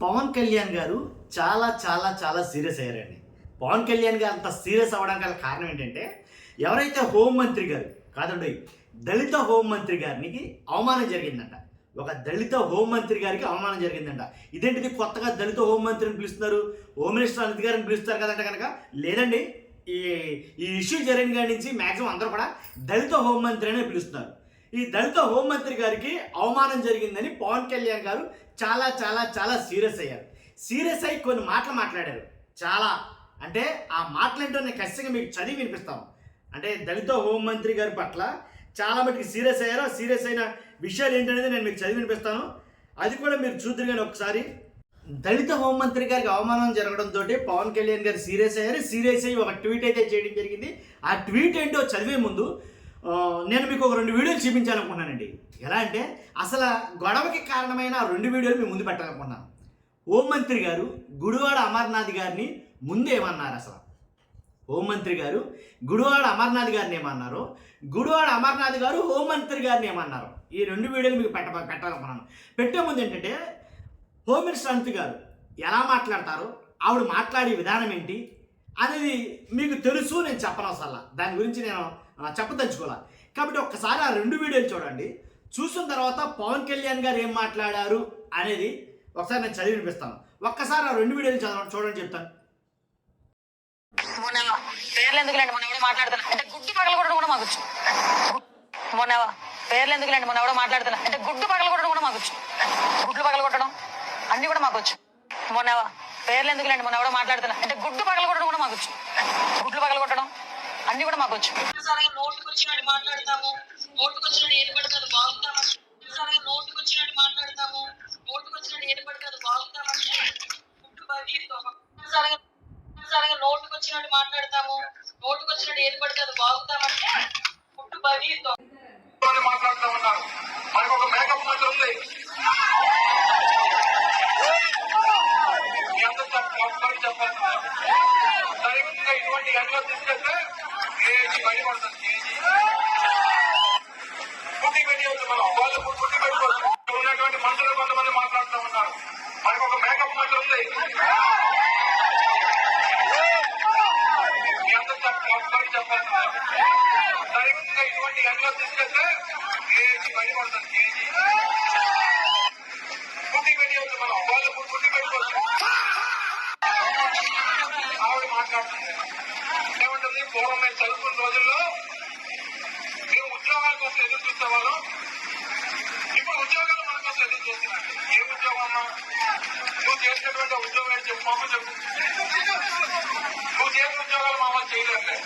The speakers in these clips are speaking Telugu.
పవన్ కళ్యాణ్ గారు చాలా చాలా చాలా సీరియస్ అయ్యారండి. పవన్ కళ్యాణ్ గారు అంత సీరియస్ అవ్వడానికి గల కారణం ఏంటంటే, ఎవరైతే హోంమంత్రి గారు కాదండి, దళిత హోంమంత్రి గారికి అవమానం జరిగిందంట. ఒక దళిత హోంమంత్రి గారికి అవమానం జరిగిందంట. ఇదేంటిది కొత్తగా దళిత హోంమంత్రిని పిలుస్తున్నారు, హోమ్ మినిస్టర్ అనిత్ గారిని పిలుస్తారు కదంటే కనుక, లేదండి, ఈ ఈ ఇష్యూ జరిగిన కాడి నుంచి మ్యాక్సిమం అందరూ కూడా దళిత హోంమంత్రి అనే పిలుస్తున్నారు. ఈ దళిత హోంమంత్రి గారికి అవమానం జరిగిందని పవన్ కళ్యాణ్ గారు చాలా చాలా చాలా సీరియస్ అయ్యారు. సీరియస్ అయ్యి కొన్ని మాటలు మాట్లాడారు. చాలా అంటే ఆ మాటలేంటో నేను ఖచ్చితంగా మీకు చదివి వినిపిస్తాను. అంటే దళిత హోంమంత్రి గారి పట్ల చాలా మటుకు సీరియస్ అయ్యారు. ఆ సీరియస్ అయిన విషయాలు ఏంటనేది నేను మీకు చదివి వినిపిస్తాను. అది కూడా మీరు చూద్దరు కానీ ఒకసారి. దళిత హోంమంత్రి గారికి అవమానం జరగడంతో పవన్ కళ్యాణ్ గారు సీరియస్ అయ్యారు. సీరియస్ అయ్యి ఒక ట్వీట్ అయితే చేయడం జరిగింది. ఆ ట్వీట్ ఏంటో చదివే ముందు నేను మీకు ఒక 2 వీడియోలు చూపించాలనుకున్నానండి. ఎలా అంటే అసలు గొడవకి కారణమైన ఆ 2 వీడియోలు మీ ముందు పెట్టాలనుకున్నాను. హోంమంత్రి గారు గుడివాడ అమర్నాథ్ గారిని ముందు ఏమన్నారు, అసలు హోంమంత్రి గారు గుడివాడ అమర్నాథ్ గారిని ఏమన్నారు, గుడివాడ అమర్నాథ్ గారు హోంమంత్రి గారిని ఏమన్నారు, ఈ 2 వీడియోలు మీకు పెట్టాలనుకున్నాను. పెట్టే ముందు ఏంటంటే, హోమ్ మినిస్టర్ అనిత్ గారు ఎలా మాట్లాడతారో, ఆవిడ మాట్లాడే విధానం ఏంటి అనేది మీకు తెలుసు. నేను చెప్పనవసరం, దాని గురించి నేను చెప్పదలుచుకోవాలి. కాబట్టి ఒక్కసారి ఆ 2 వీడియోలు చూడండి. చూసిన తర్వాత పవన్ కళ్యాణ్ గారు ఏం మాట్లాడారు అనేది ఒకసారి నేను చదివి వినిపిస్తాను. ఒక్కసారి ఆ 2 వీడియోలు చూడండి చెప్తాను. మొన్న పేర్లు ఎందుకులేండి, మొన్న ఎవడో మాట్లాడుతున్నా అంటే గుడ్డు పగల కొట్టడం కూడా మాకొచ్చు. మొన్న పేర్లు ఎందుకులేండి, మొన్న ఎవడో మాట్లాడుతున్నా అంటే గుడ్డు పగల కొట్టడం కూడా మాకొచ్చు. గుడ్లు పగల కొట్టడం అన్ని కూడా మాకొచ్చు. మొన్న పేర్లు ఎందుకులేండి, మొన్న ఎవడో మాట్లాడుతున్నా అంటే గుడ్డు పగల కొట్టడం కూడా మాకొచ్చు. గుడ్లు పగల కొట్టడం అన్ని కూడా మాకొచ్చు. నోటుకు వచ్చినట్టు మాట్లాడతాము, నోటుకు వచ్చినట్టు ఏది పడుతుంది బాగుతామని. నోటుకు వచ్చినట్టు మాట్లాడతాము, నోటుకు వచ్చినట్టు ఏది పడుతుంది బాగుతామని. నోటుకు వచ్చినట్టు మాట్లాడతాము, నోటుకు వచ్చినట్టు ఏది పడుతుంది బాగుతామంటే పుట్టుబడి మాట్లాడుతూ ఉన్నారు. మనకు ఒక మేకప్ మంత్రి ఉంది. సరిగ్గా ఇటువంటి ఎండలో తీసుకెళ్తే కేజీ బయట పడుతుంది. పుట్టి పెట్టవచ్చు మనం, వాళ్ళు పుట్టి పెట్టుకోవచ్చు. ఉన్నటువంటి మనుషులు కొంతమంది మాట్లాడుతూ ఉన్నారు. మనకు ఒక మేకప్ మంత్రి ఉంది. సరిగ్గా ఇటువంటి ఎండలో తీసుకెళ్తే కేజీ బయట పడుతుంది. కేజీ పుట్టి పెట్టవచ్చు మనం, వాళ్ళు పుట్టి పెట్టుకోవచ్చు. ఆవిడ మాట్లాడుతుంది ఏమంటుంది, పూర్వం మేము చదువుకున్న రోజుల్లో మేము ఉద్యోగాల కోసం ఎదురు చూసేవాళ్ళం. ఇప్పుడు ఉద్యోగాలు మన కోసం ఎదురు చూస్తున్నాం. ఏ ఉద్యోగం అమ్మా, నువ్వు చేసినటువంటి ఉద్యోగం ఏంటి చెప్పు, మామూలు చెప్పు. నువ్వు చేసిన ఉద్యోగాలు మా వాళ్ళు చేయలేరులే,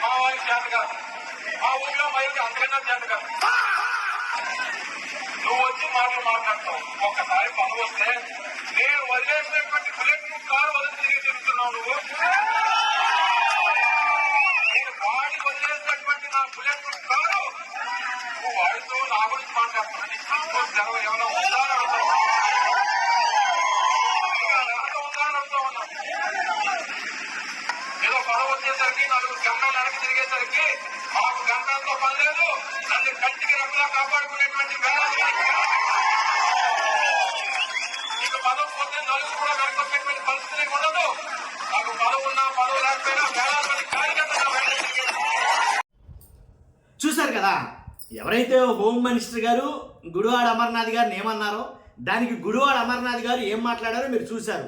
మా వారికి చేత కాదు, మా ఊళ్ళో మైకి అంతకన్నా చేత కాదు. నువ్వు వచ్చి మాటలు మాట్లాడతావు. ఒక్కసారి పనులు వస్తే నేను వదిలేసినటువంటి బుల్లెట్ ప్రూఫ్ కారు వదిలి తిరిగి తిరుగుతున్నావు. నేను వాడి వదిలేసినటువంటి నా బుల్లెట్ ప్రూఫ్ కారు నువ్వు వాడితో నా గురించి మాట్లాడుతున్నాను. సెలవు ఏమైనా ఉందా అని అడుగుతావు, ఉందా అని అడుగుతా ఉన్నా. ఏదో పదవి వచ్చేసరికి 4 గంటలు వెనక్కి తిరిగేసరికి మాకు గంటలతో పని లేదు, నన్ను కంటికి రెప్పలా కాపాడుకునేటువంటి నీకు పదవి పోతే నలుగురు కూడా వెనక్కి వచ్చేటువంటి పరిస్థితి ఉండదు. నాకు పదవి ఉన్నా పదవి లేకపోయినా వేలాది మంది కార్యకర్తలు. చూశారు కదా, ఎవరైతే హోమ్ మినిస్టర్ గారు గుడివాడ అమర్నాథ్ గారిని ఏమన్నారో, దానికి గుడివాడ అమర్నాథ్ గారు ఏం మాట్లాడారో మీరు చూశారు.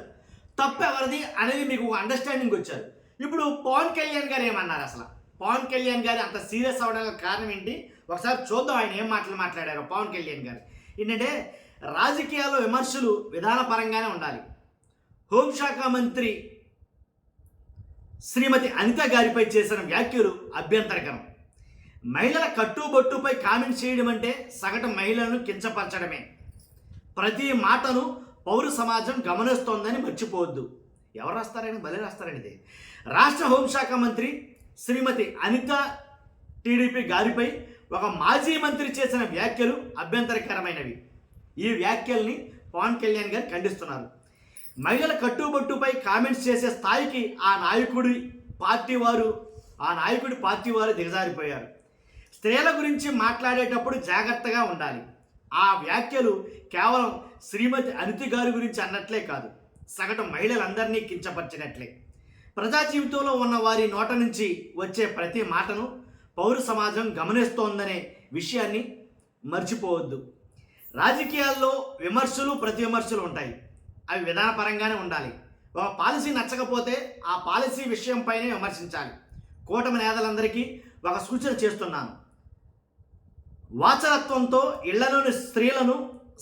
తప్పు ఎవరిది అనేది మీకు అండర్స్టాండింగ్ వచ్చారు. ఇప్పుడు పవన్ కళ్యాణ్ గారు ఏమన్నారు, అసలు పవన్ కళ్యాణ్ గారు అంత సీరియస్ అవ్వడానికి కారణం ఏంటి ఒకసారి చూద్దాం. ఆయన ఏం మాట్లాడారో పవన్ కళ్యాణ్ గారు. ఏంటంటే, రాజకీయాల్లో విమర్శలు విధానపరంగానే ఉండాలి. హోంశాఖ మంత్రి శ్రీమతి అనిత గారిపై చేసిన వ్యాఖ్యలు అభ్యంతరకరం. మహిళల కట్టుబొట్టుపై కామెంట్ చేయడం అంటే సగటు మహిళలను కించపరచడమే. ప్రతి మాటను పౌర సమాజం గమనిస్తోందని మర్చిపోవద్దు. ఎవరు రాస్తారని భలే రాస్తారండి ఇది. రాష్ట్ర హోంశాఖ మంత్రి శ్రీమతి అనిత టీడీపీ గారిపై ఒక మాజీ మంత్రి చేసిన వ్యాఖ్యలు అభ్యంతరకరమైనవి. ఈ వ్యాఖ్యల్ని పవన్ కళ్యాణ్ గారు ఖండిస్తున్నారు. మహిళల కట్టుబొట్టుపై కామెంట్స్ చేసే స్థాయికి ఆ నాయకుడి పార్టీ వారు దిగజారిపోయారు. స్త్రీల గురించి మాట్లాడేటప్పుడు జాగ్రత్తగా ఉండాలి. ఆ వ్యాఖ్యలు కేవలం శ్రీమతి అనిత గారి గురించి అన్నట్లే కాదు, సగటు మహిళలందరినీ కించపరిచినట్లే. ప్రజా జీవితంలో ఉన్న వారి నోట నుంచి వచ్చే ప్రతి మాటను పౌర సమాజం గమనిస్తోందనే విషయాన్ని మర్చిపోవద్దు. రాజకీయాల్లో విమర్శలు ప్రతి విమర్శలు ఉంటాయి. అవి విధానపరంగానే ఉండాలి. ఒక పాలసీ నచ్చకపోతే ఆ పాలసీ విషయంపైనే విమర్శించాలి. కూటమి నేతలందరికీ ఒక సూచన చేస్తున్నాను. వాచరత్వంతో ఇళ్లలోని స్త్రీలను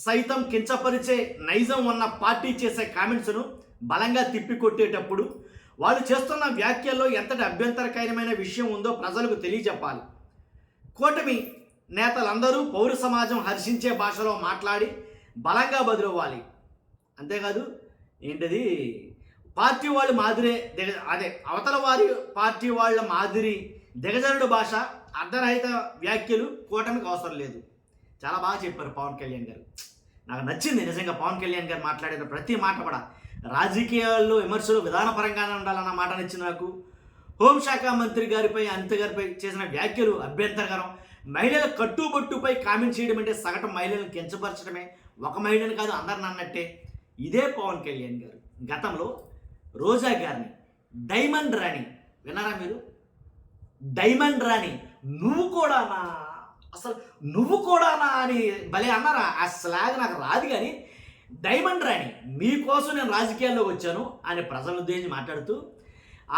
సైతం కించపరిచే నైజం ఉన్న పార్టీ చేసే కామెంట్స్ను బలంగా తిప్పికొట్టేటప్పుడు వాళ్ళు చేస్తున్న వ్యాఖ్యల్లో ఎంతటి అభ్యంతరకరమైన విషయం ఉందో ప్రజలకు తెలియజెప్పాలి. కూటమి నేతలందరూ పౌర సమాజం హర్షించే భాషలో మాట్లాడి బలంగా బదులవ్వాలి. అంతేకాదు ఏంటిది పార్టీ వాళ్ళ మాదిరే అవతల వారి పార్టీ వాళ్ళ మాదిరి దిగజారుడు భాష, అర్ధరహిత వ్యాఖ్యలు కూటమికి అవసరం లేదు. చాలా బాగా చెప్పారు పవన్ కళ్యాణ్ గారు. నాకు నచ్చింది నిజంగా పవన్ కళ్యాణ్ గారు మాట్లాడిన ప్రతి మాట కూడా. రాజకీయాల్లో విమర్శలు విధానపరంగానే ఉండాలన్న మాట నచ్చింది నాకు. హోంశాఖ మంత్రి గారిపై అనిత గారిపై చేసిన వ్యాఖ్యలు అభ్యంతరకరం. మహిళల కట్టుబొట్టుపై కామెంట్ చేయడం అంటే సగటు మహిళలను కించపరచడమే. ఒక మహిళను కాదు, అందరిని అన్నట్టే. ఇదే పవన్ కళ్యాణ్ గారు గతంలో రోజా గారిని డైమండ్ రాణి, విన్నారా మీరు? డైమండ్ రాణి నువ్వు కూడానా, అసలు నువ్వు కూడానా అని భలే అన్నారా. ఆ స్లాగ్ నాకు రాదు, కానీ డైమండ్ రాణి మీకోసం నేను రాజకీయాల్లోకి వచ్చాను అని ప్రజలను ఉద్దేశించి మాట్లాడుతూ,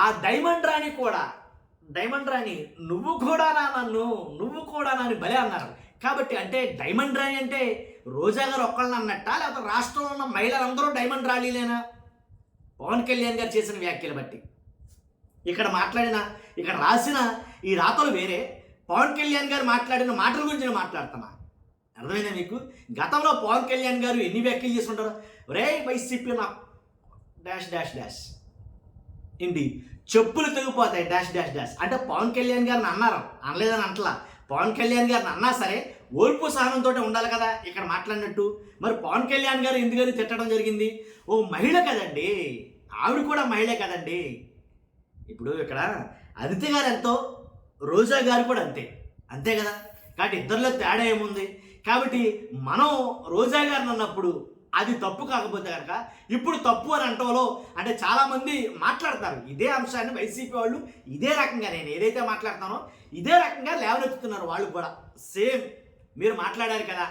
ఆ డైమండ్ రాణి కూడా, డైమండ్ రాణి నువ్వు కూడానా, నువ్వు కూడానా అని భలే అన్నారు. కాబట్టి అంటే డైమండ్ రాణి అంటే రోజా గారు ఒక్కళ్ళని అన్నట్టా, లేకపోతే రాష్ట్రంలో ఉన్న మహిళలందరూ డైమండ్ రాణిలేనా? పవన్ కళ్యాణ్ గారు చేసిన వ్యాఖ్యలు బట్టి ఇక్కడ రాసిన ఈ రాతలు వేరే, పవన్ కళ్యాణ్ గారు మాట్లాడిన మాటల గురించి నేను మాట్లాడుతున్నా. అర్థమైందా మీకు? గతంలో పవన్ కళ్యాణ్ గారు ఎన్ని వ్యాఖ్యలు చేసుకుంటారు? రే వైసీపీ నా డాష్ డాష్ డాష్ ఇండి చెప్పులు తెగిపోతాయి డాష్ డాష్ డాష్ అంటే పవన్ కళ్యాణ్ గారిని అన్నారు, అనలేదని అంటలా. పవన్ కళ్యాణ్ గారిని అన్నా సరే ఓర్పు సహనంతో ఉండాలి కదా ఇక్కడ మాట్లాడినట్టు. మరి పవన్ కళ్యాణ్ గారు ఎందుకని తిట్టడం జరిగింది? ఓ మహిళ కదండి, ఆవిడ కూడా మహిళే కదండి. ఇప్పుడు ఇక్కడ అనిత గారు ఎంతో, రోజా గారు కూడా అంతే కదా. కాబట్టి ఇద్దరిలో తేడా ఏముంది? కాబట్టి మనం రోజా గారిని అన్నప్పుడు అది తప్పు కాకపోతే కనుక ఇప్పుడు తప్పు అని అంటంలో అంటే చాలామంది మాట్లాడతారు ఇదే అంశాన్ని. వైసీపీ వాళ్ళు ఇదే రకంగా, నేను ఏదైతే మాట్లాడుతానో ఇదే రకంగా లేవనెత్తుతున్నారు వాళ్ళు కూడా. సేమ్ మీరు మాట్లాడారు కదా.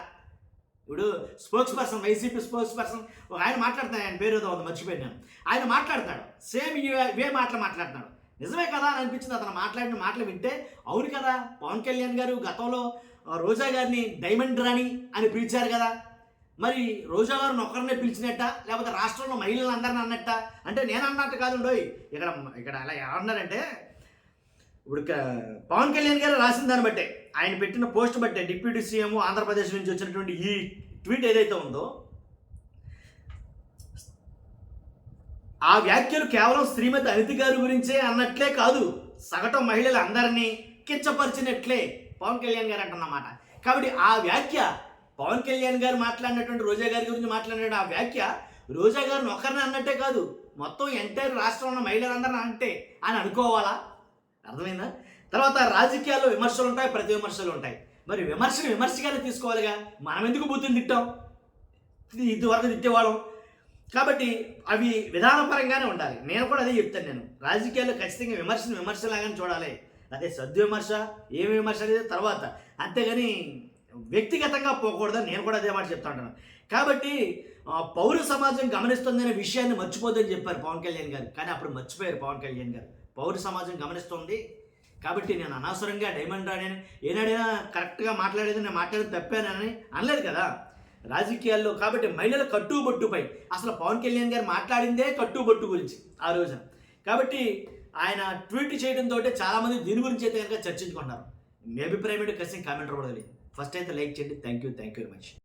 ఇప్పుడు spokes person, YCP spokes person ఒక ఆయన మాట్లాడుతాడు, ఆయన పేరు ఏదో ఉంది మర్చిపోయాను. ఆయన మాట్లాడతాడు, సేమ్ ఇవే మాట్లాడుతున్నాడు. నిజమే కదా అని అనిపించింది అతను మాట్లాడిన మాటలు వింటే. అవును కదా, పవన్ కళ్యాణ్ గారు గతంలో రోజా గారిని డైమండ్ రాణి అని పిలిచారు కదా. మరి రోజా గారిని ఒక్కరినే పిలిచినట్ట, లేకపోతే రాష్ట్రంలో మహిళలందరినీ అన్నట్ట? అంటే నేను అన్నట్టు కాదుండోయ్. ఇక్కడ అలా ఏమన్నారంటే, ఇప్పుడు పవన్ కళ్యాణ్ గారు రాసిన దాన్ని బట్టే, ఆయన పెట్టిన పోస్ట్ బట్టే, డిప్యూటీ సీఎం ఆంధ్రప్రదేశ్ నుంచి వచ్చినటువంటి ఈ ట్వీట్ ఏదైతే ఉందో, ఆ వ్యాఖ్యలు కేవలం శ్రీమతి అనిత గారి గురించే అన్నట్లే కాదు, సగటు మహిళలు అందరినీ కించపరిచినట్లే పవన్ కళ్యాణ్ గారు అంటున్నమాట. కాబట్టి ఆ వ్యాఖ్య పవన్ కళ్యాణ్ గారు మాట్లాడినటువంటి రోజా గారి గురించి మాట్లాడిన ఆ వ్యాఖ్య రోజా గారిని ఒక్కరిని అన్నట్టే కాదు, మొత్తం ఎంటైర్ రాష్ట్రంలో ఉన్న మహిళలందరినీ అంటే అని అనుకోవాలా? అర్థమైందా? తర్వాత రాజకీయాల్లో విమర్శలు ఉంటాయి, ప్రతి విమర్శలు ఉంటాయి. మరి విమర్శను విమర్శగానే తీసుకోవాలిగా. మనం ఎందుకు బూతులు తిట్టాం? ఇదివరకు తిట్టేవాళ్ళం. కాబట్టి అవి విధానపరంగానే ఉండాలి. నేను కూడా అదే చెప్తాను. నేను రాజకీయాల్లో ఖచ్చితంగా విమర్శను విమర్శలాగానే చూడాలి. అదే సద్విమర్శ ఏమి విమర్శ అనేది తర్వాత, అంతేగాని వ్యక్తిగతంగా పోకూడదని నేను కూడా అదే మాట చెప్తా ఉంటాను. కాబట్టి పౌర సమాజం గమనిస్తుందనే విషయాన్ని మర్చిపోద్దని చెప్పారు పవన్ కళ్యాణ్ గారు. కానీ అప్పుడు మర్చిపోయారు పవన్ కళ్యాణ్ గారు. పౌర సమాజం గమనిస్తుంది కాబట్టి నేను అనవసరంగా డైమండ్ రాణి ఏనాడైనా కరెక్ట్గా మాట్లాడేది, నేను మాట్లాడేది తప్పానని అనలేదు కదా రాజకీయాల్లో. కాబట్టి మహిళల కట్టుబొట్టుపై అసలు పవన్ కళ్యాణ్ గారు మాట్లాడిందే కట్టుబొట్టు గురించి ఆ రోజున. కాబట్టి ఆయన ట్వీట్ చేయడంతో చాలామంది దీని గురించి అయితే కనుక చర్చించుకుంటున్నారు. మీ అభిప్రాయం ఏంటో ఖచ్చితంగా కామెంట్ రూపంలో తెలియదు. ఫస్ట్ అయితే లైక్ చేయండి. Thank you very much.